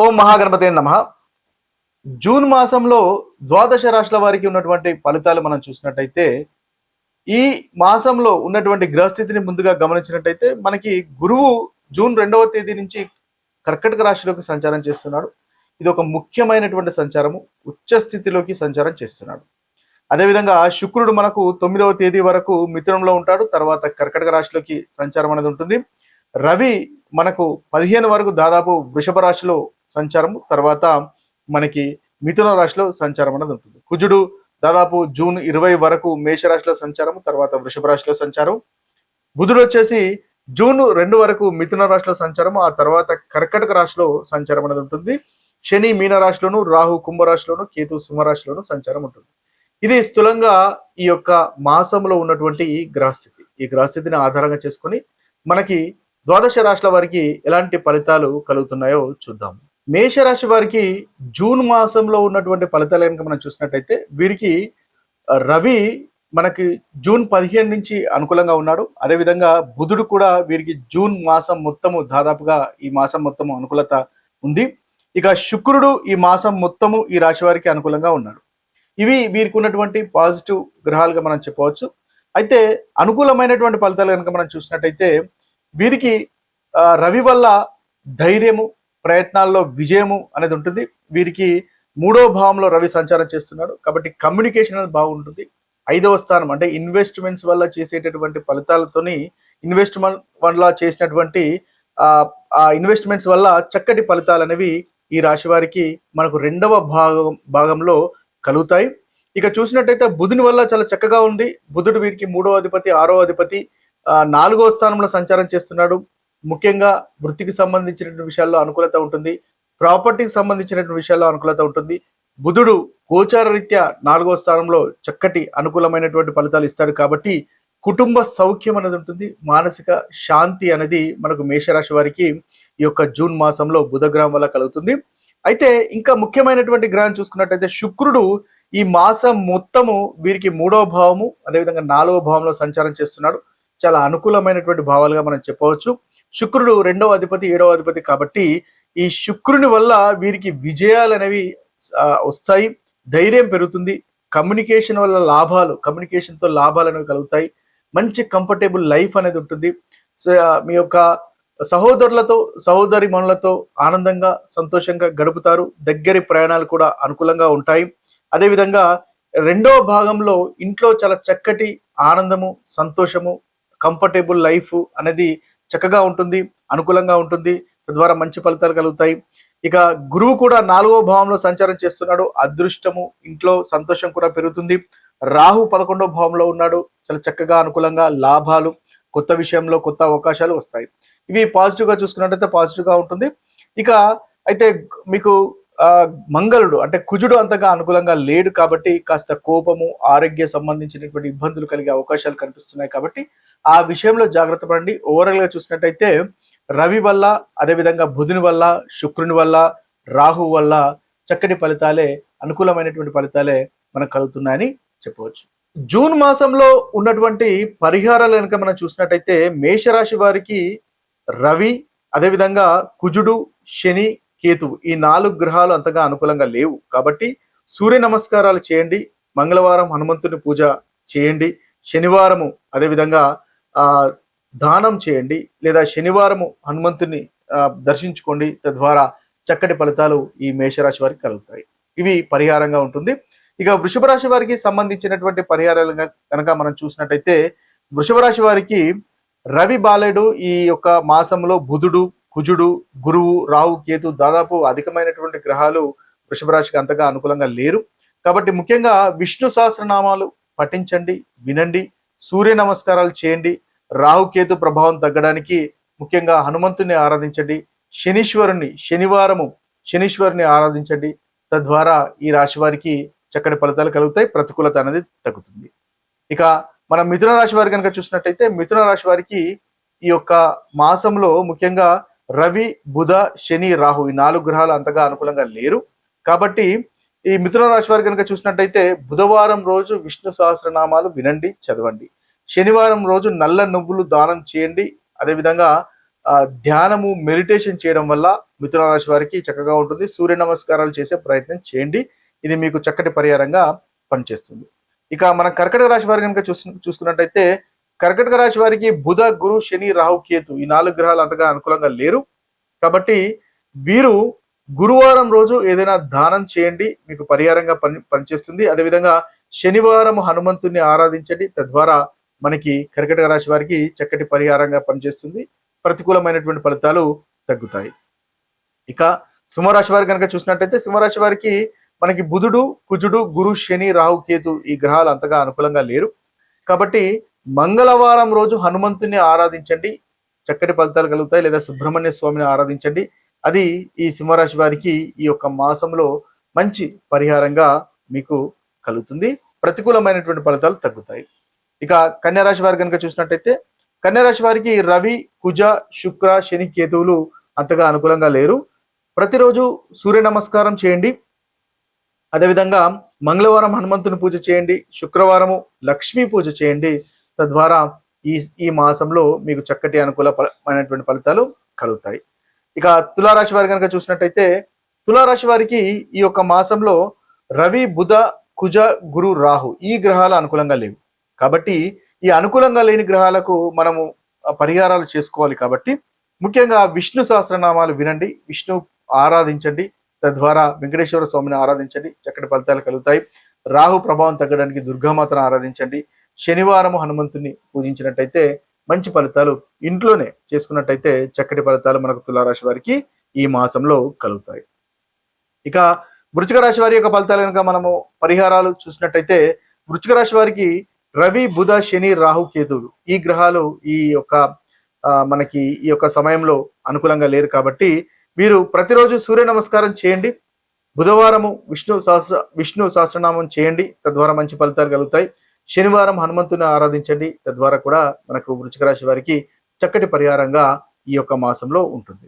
ఓం మహాగణపతే నమః. జూన్ మాసంలో ద్వాదశ రాశుల వారికి ఉన్నటువంటి ఫలితాలు మనం చూసినట్టయితే, ఈ మాసంలో ఉన్నటువంటి గ్రహస్థితిని ముందుగా గమనించినట్టయితే మనకి గురువు జూన్ 2వ తేదీ నుంచి కర్కటక రాశిలోకి సంచారం చేస్తున్నాడు. ఇది ఒక ముఖ్యమైనటువంటి సంచారము. ఉచ్చ స్థితిలోకి సంచారం చేస్తున్నాడు. అదేవిధంగా శుక్రుడు మనకు 9వ తేదీ వరకు మిథునంలో ఉంటాడు. తర్వాత కర్కటక రాశిలోకి సంచారం అనేది ఉంటుంది. రవి మనకు 15 వరకు దాదాపు వృషభ రాశిలో సంచారము, తర్వాత మనకి మిథున రాశిలో సంచారం అనేది ఉంటుంది. కుజుడు దాదాపు జూన్ 20 వరకు మేషరాశిలో సంచారము, తర్వాత వృషభ రాశిలో సంచారం. బుధుడు వచ్చేసి జూన్ 2 వరకు మిథున రాశిలో సంచారము, ఆ తర్వాత కర్కటక రాశిలో సంచారం అనేది ఉంటుంది. శని మీన రాశిలోను, రాహు కుంభరాశిలోను, కేతు సింహరాశిలోను సంచారం ఉంటుంది. ఇది స్థూలంగా ఈ యొక్క మాసంలో ఉన్నటువంటి గ్రహస్థితి. ఈ గ్రహస్థితిని ఆధారంగా చేసుకొని మనకి ద్వాదశ రాశుల వారికి ఎలాంటి ఫలితాలు కలుగుతున్నాయో చూద్దాం. మేషరాశి వారికి జూన్ మాసంలో ఉన్నటువంటి ఫలితాలు కనుక మనం చూసినట్టయితే, వీరికి రవి మనకి జూన్ 15 నుంచి అనుకూలంగా ఉన్నాడు. అదేవిధంగా బుధుడు కూడా వీరికి జూన్ మాసం మొత్తము దాదాపుగా ఈ మాసం మొత్తము అనుకూలత ఉంది. ఇక శుక్రుడు ఈ మాసం మొత్తము ఈ రాశి వారికి అనుకూలంగా ఉన్నాడు. ఇవి వీరికి ఉన్నటువంటి పాజిటివ్ గ్రహాలుగా మనం చెప్పవచ్చు. అయితే అనుకూలమైనటువంటి ఫలితాలు కనుక మనం చూసినట్టయితే, వీరికి రవి వల్ల ధైర్యము, ప్రయత్నాల్లో విజయము అనేది ఉంటుంది. వీరికి 3వ భావంలో రవి సంచారం చేస్తున్నాడు కాబట్టి కమ్యూనికేషన్ అనేది బాగుంటుంది. 5వ స్థానం అంటే ఇన్వెస్ట్మెంట్స్ వల్ల చేసేటటువంటి ఫలితాలతోని, ఇన్వెస్ట్మెంట్ వల్ల చేసినటువంటి ఆ ఇన్వెస్ట్మెంట్స్ వల్ల చక్కటి ఫలితాలు అనేవి ఈ రాశి వారికి మనకు 2వ భాగంలో కలుగుతాయి. ఇక చూసినట్టయితే బుధుని వల్ల చాలా చక్కగా ఉంది. బుధుడు వీరికి 3వ అధిపతి, 6వ అధిపతి, 4వ స్థానంలో సంచారం చేస్తున్నాడు. ముఖ్యంగా వృత్తికి సంబంధించినటువంటి విషయాల్లో అనుకూలత ఉంటుంది. ప్రాపర్టీకి సంబంధించినటువంటి విషయాల్లో అనుకూలత ఉంటుంది. బుధుడు గోచార రీత్యా 4వ స్థానంలో చక్కటి అనుకూలమైనటువంటి ఫలితాలు ఇస్తాడు కాబట్టి కుటుంబ సౌఖ్యం అనేది ఉంటుంది. మానసిక శాంతి అనేది మనకు మేషరాశి వారికి ఈ యొక్క జూన్ మాసంలో బుధగ్రహం వల్ల కలుగుతుంది. అయితే ఇంకా ముఖ్యమైనటువంటి గ్రహం చూసుకున్నట్టయితే శుక్రుడు ఈ మాసం మొత్తము వీరికి 3వ భావము, అదేవిధంగా 4వ భావంలో సంచారం చేస్తున్నాడు. చాలా అనుకూలమైనటువంటి భావాలుగా మనం చెప్పవచ్చు. శుక్రుడు 2వ అధిపతి, 7వ అధిపతి కాబట్టి ఈ శుక్రుని వల్ల వీరికి విజయాలు అనేవి వస్తాయి. ధైర్యం పెరుగుతుంది. కమ్యూనికేషన్ వల్ల లాభాలు, కమ్యూనికేషన్తో లాభాలు అనేవి కలుగుతాయి. మంచి కంఫర్టబుల్ లైఫ్ అనేది ఉంటుంది. సో మీ యొక్క సహోదరులతో, సహోదరి మనులతో ఆనందంగా, సంతోషంగా గడుపుతారు. దగ్గరి ప్రయాణాలు కూడా అనుకూలంగా ఉంటాయి. అదేవిధంగా 2వ భాగంలో ఇంట్లో చాలా చక్కటి ఆనందము, సంతోషము, కంఫర్టబుల్ లైఫ్ అనేది చక్కగా ఉంటుంది, అనుకూలంగా ఉంటుంది. తద్వారా మంచి ఫలితాలు కలుగుతాయి. ఇక గురువు కూడా 4వ భావంలో సంచారం చేస్తున్నాడు. అదృష్టము, ఇంట్లో సంతోషం కూడా పెరుగుతుంది. రాహు 11వ భావంలో ఉన్నాడు. చాలా చక్కగా, అనుకూలంగా లాభాలు, కొత్త విషయంలో కొత్త అవకాశాలు వస్తాయి. ఇవి పాజిటివ్ గా చూసుకున్నట్టయితే పాజిటివ్ గా ఉంటుంది. ఇక అయితే మీకు మంగళుడు అంటే కుజుడు అంతగా అనుకూలంగా లేడు కాబట్టి కాస్త కోపము, ఆరోగ్య సంబంధించినటువంటి ఇబ్బందులు కలిగే అవకాశాలు కనిపిస్తున్నాయి కాబట్టి ఆ విషయంలో జాగ్రత్త పడండి. ఓవరాల్ గా చూసినట్టయితే రవి వల్ల, అదేవిధంగా బుధుని వల్ల, శుక్రుని వల్ల, రాహు వల్ల చక్కటి ఫలితాలే, అనుకూలమైనటువంటి ఫలితాలే మనకు కలుగుతున్నాయని చెప్పవచ్చు. జూన్ మాసంలో ఉన్నటువంటి పరిహారాలు కనుక మనం చూసినట్టయితే, మేషరాశి వారికి రవి, అదేవిధంగా కుజుడు, శని, కేతువు ఈ 4 గ్రహాలు అంతగా అనుకూలంగా లేవు కాబట్టి సూర్య నమస్కారాలు చేయండి. మంగళవారం హనుమంతుని పూజ చేయండి. శనివారము అదేవిధంగా దానం చేయండి, లేదా శనివారము హనుమంతుని దర్శించుకోండి. తద్వారా చక్కటి ఫలితాలు ఈ మేషరాశి వారికి కలుగుతాయి. ఇవి పరిహారంగా ఉంటుంది. ఇక వృషభ రాశి వారికి సంబంధించినటువంటి పరిహారాలు కనుక మనం చూసినట్టయితే, వృషభ రాశి వారికి రవి బాలేడు. ఈ యొక్క మాసంలో బుధుడు, కుజుడు, గురువు, రాహు, కేతు దాదాపు అధికమైనటువంటి గ్రహాలు వృషభ రాశికి అంతగా అనుకూలంగా లేరు కాబట్టి ముఖ్యంగా విష్ణు సహస్రనామాలు పఠించండి, వినండి, సూర్య నమస్కారాలు చేయండి. రాహు కేతు ప్రభావం తగ్గడానికి ముఖ్యంగా హనుమంతుని ఆరాధించండి. శనీశ్వరుని ఆరాధించండి. తద్వారా ఈ రాశి వారికి చక్కటి ఫలితాలు కలుగుతాయి. ప్రతికూలత అనేది తగ్గుతుంది. ఇక మనం మిథున రాశి వారి కనుక చూసినట్టయితే, మిథున రాశి వారికి ఈ యొక్క మాసంలో ముఖ్యంగా రవి, బుధ, శని, రాహు ఈ 4 గ్రహాలు అంతగా అనుకూలంగా లేరు కాబట్టి ఈ మిథున రాశి వారి కనుక చూసినట్టయితే, బుధవారం రోజు విష్ణు సహస్రనామాలు వినండి, చదవండి. శనివారం రోజు నల్ల నువ్వులు దానం చేయండి. అదేవిధంగా ధ్యానము మెడిటేషన్ చేయడం వల్ల మిథున రాశి వారికి చక్కగా ఉంటుంది. సూర్య నమస్కారాలు చేసే ప్రయత్నం చేయండి. ఇది మీకు చక్కటి పరిహారంగా పనిచేస్తుంది. ఇక మనం కర్కటక రాశి వారి కనుక చూసుకున్నట్టయితే కర్కటక రాశి వారికి బుధ, గురు, శని, రాహు, కేతు ఈ 4 గ్రహాలు అంతగా అనుకూలంగా లేరు. కాబట్టి వీరు గురువారం రోజు ఏదైనా దానం చేయండి, మీకు పరిహారంగా పనిచేస్తుంది. అదేవిధంగా శనివారం హనుమంతుని ఆరాధించండి, తద్వారా మనకి కర్కటక రాశి వారికి చక్కటి పరిహారంగా పనిచేస్తుంది. ప్రతికూలమైనటువంటి ఫలితాలు తగ్గుతాయి. ఇక సింహరాశి వారి కనుక చూసినట్టయితే సింహరాశి వారికి మనకి బుధుడు, కుజుడు, గురు, శని, రాహు, కేతు ఈ గ్రహాలు అంతగా అనుకూలంగా లేరు. కాబట్టి మంగళవారం రోజు హనుమంతుని ఆరాధించండి, చక్కటి ఫలితాలు కలుగుతాయి. లేదా సుబ్రహ్మణ్య స్వామిని ఆరాధించండి. అది ఈ సింహరాశి వారికి ఈ యొక్క మాసంలో మంచి పరిహారంగా మీకు కలుగుతుంది. ప్రతికూలమైనటువంటి ఫలితాలు తగ్గుతాయి. ఇక కన్యారాశి వారి కనుక చూసినట్టయితే కన్యారాశి వారికి రవి, కుజ, శుక్ర, శని, కేతువులు అంతగా అనుకూలంగా లేరు. ప్రతిరోజు సూర్య నమస్కారం చేయండి. అదేవిధంగా మంగళవారం హనుమంతుని పూజ చేయండి, శుక్రవారము లక్ష్మీ పూజ చేయండి. తద్వారా ఈ మాసంలో మీకు చక్కటి అనుకూలమైనటువంటి ఫలితాలు కలుగుతాయి. ఇక తులారాశి వారి కనుక చూసినట్టయితే తులారాశి వారికి ఈ యొక్క మాసంలో రవి, బుధ, కుజ, గురు, రాహు ఈ గ్రహాలు అనుకూలంగా లేవు. కాబట్టి ఈ అనుకూలంగా లేని గ్రహాలకు మనము పరిహారాలు చేసుకోవాలి. కాబట్టి ముఖ్యంగా విష్ణు సహస్రనామాలు వినండి, విష్ణు ఆరాధించండి, తద్వారా వెంకటేశ్వర స్వామిని ఆరాధించండి, చక్కటి ఫలితాలు కలుగుతాయి. రాహు ప్రభావం తగ్గడానికి దుర్గామాతను ఆరాధించండి. శనివారం హనుమంతుని పూజించినట్టయితే మంచి ఫలితాలు, ఇంట్లోనే చేసుకున్నట్టయితే చక్కటి ఫలితాలు మనకు తులారాశి వారికి ఈ మాసంలో కలుగుతాయి. ఇక వృశ్చిక రాశి వారి యొక్క ఫలితాలు కనుక మనము పరిహారాలు చూసినట్టయితే వృశ్చిక రాశి వారికి రవి, బుధ, శని, రాహు, కేతువులు ఈ గ్రహాలు ఈ యొక్క మనకి ఈ యొక్క సమయంలో అనుకూలంగా లేరు. కాబట్టి వీరు ప్రతిరోజు సూర్య నమస్కారం చేయండి. బుధవారము విష్ణు సహస్రనామం చేయండి, తద్వారా మంచి ఫలితాలు కలుగుతాయి. శనివారం హనుమంతుని ఆరాధించండి, తద్వారా కూడా మనకు వృశ్చిక రాశి వారికి చక్కటి పరిహారంగా ఈ యొక్క మాసంలో ఉంటుంది.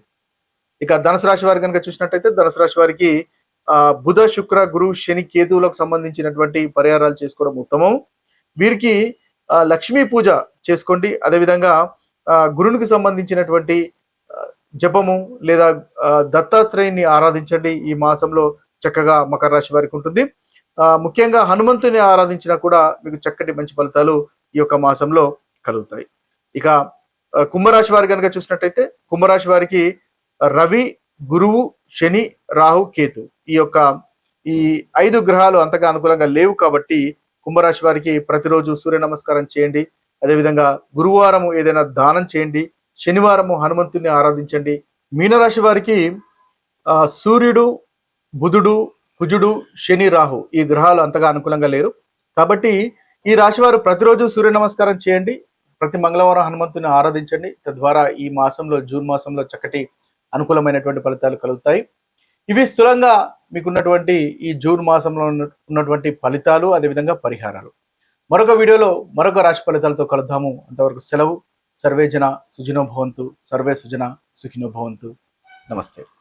ఇక ధనుసు రాశి వారి కనుక చూసినట్టయితే ధనుసు రాశి వారికి బుధ, శుక్ర, గురు, శని, కేతువులకు సంబంధించినటువంటి పరిహారాలు చేసుకోవడం ఉత్తమం. వీరికి లక్ష్మీ పూజ చేసుకోండి. అదేవిధంగా గురునికి సంబంధించినటువంటి జపము లేదా దత్తాత్రేయుని ఆరాధించండి. ఈ మాసంలో చక్కగా మకర రాశి వారికి ఉంటుంది. ముఖ్యంగా హనుమంతుని ఆరాధించినా కూడా మీకు చక్కటి మంచి ఫలితాలు ఈ యొక్క మాసంలో కలుగుతాయి. ఇక కుంభరాశి వారి కనుక చూసినట్టయితే కుంభరాశి వారికి రవి, గురువు, శని, రాహు, కేతు ఈ 5 గ్రహాలు అంతగా అనుకూలంగా లేవు. కాబట్టి కుంభరాశి వారికి ప్రతిరోజు సూర్య నమస్కారం చేయండి. అదేవిధంగా గురువారం ఏదైనా దానం చేయండి. శనివారము హనుమంతుని ఆరాధించండి. మీనరాశి వారికి సూర్యుడు, బుధుడు, కుజుడు, శని, రాహు ఈ గ్రహాలు అంతగా అనుకూలంగా లేరు. కాబట్టి ఈ రాశి వారు ప్రతిరోజు సూర్య నమస్కారం చేయండి. ప్రతి మంగళవారం హనుమంతుని ఆరాధించండి. తద్వారా ఈ మాసంలో జూన్ మాసంలో చక్కటి అనుకూలమైనటువంటి ఫలితాలు కలుగుతాయి. ఇవి స్థూలంగా మీకున్నటువంటి ఈ జూన్ మాసంలో ఉన్నటువంటి ఫలితాలు, అదేవిధంగా పరిహారాలు. మరొక వీడియోలో మరొక రాశి ఫలితాలతో కలుద్దాము. అంతవరకు సెలవు. సర్వే జన సుఖినో భవంతు, సర్వే సుజన సుఖినో భవంతు. నమస్తే.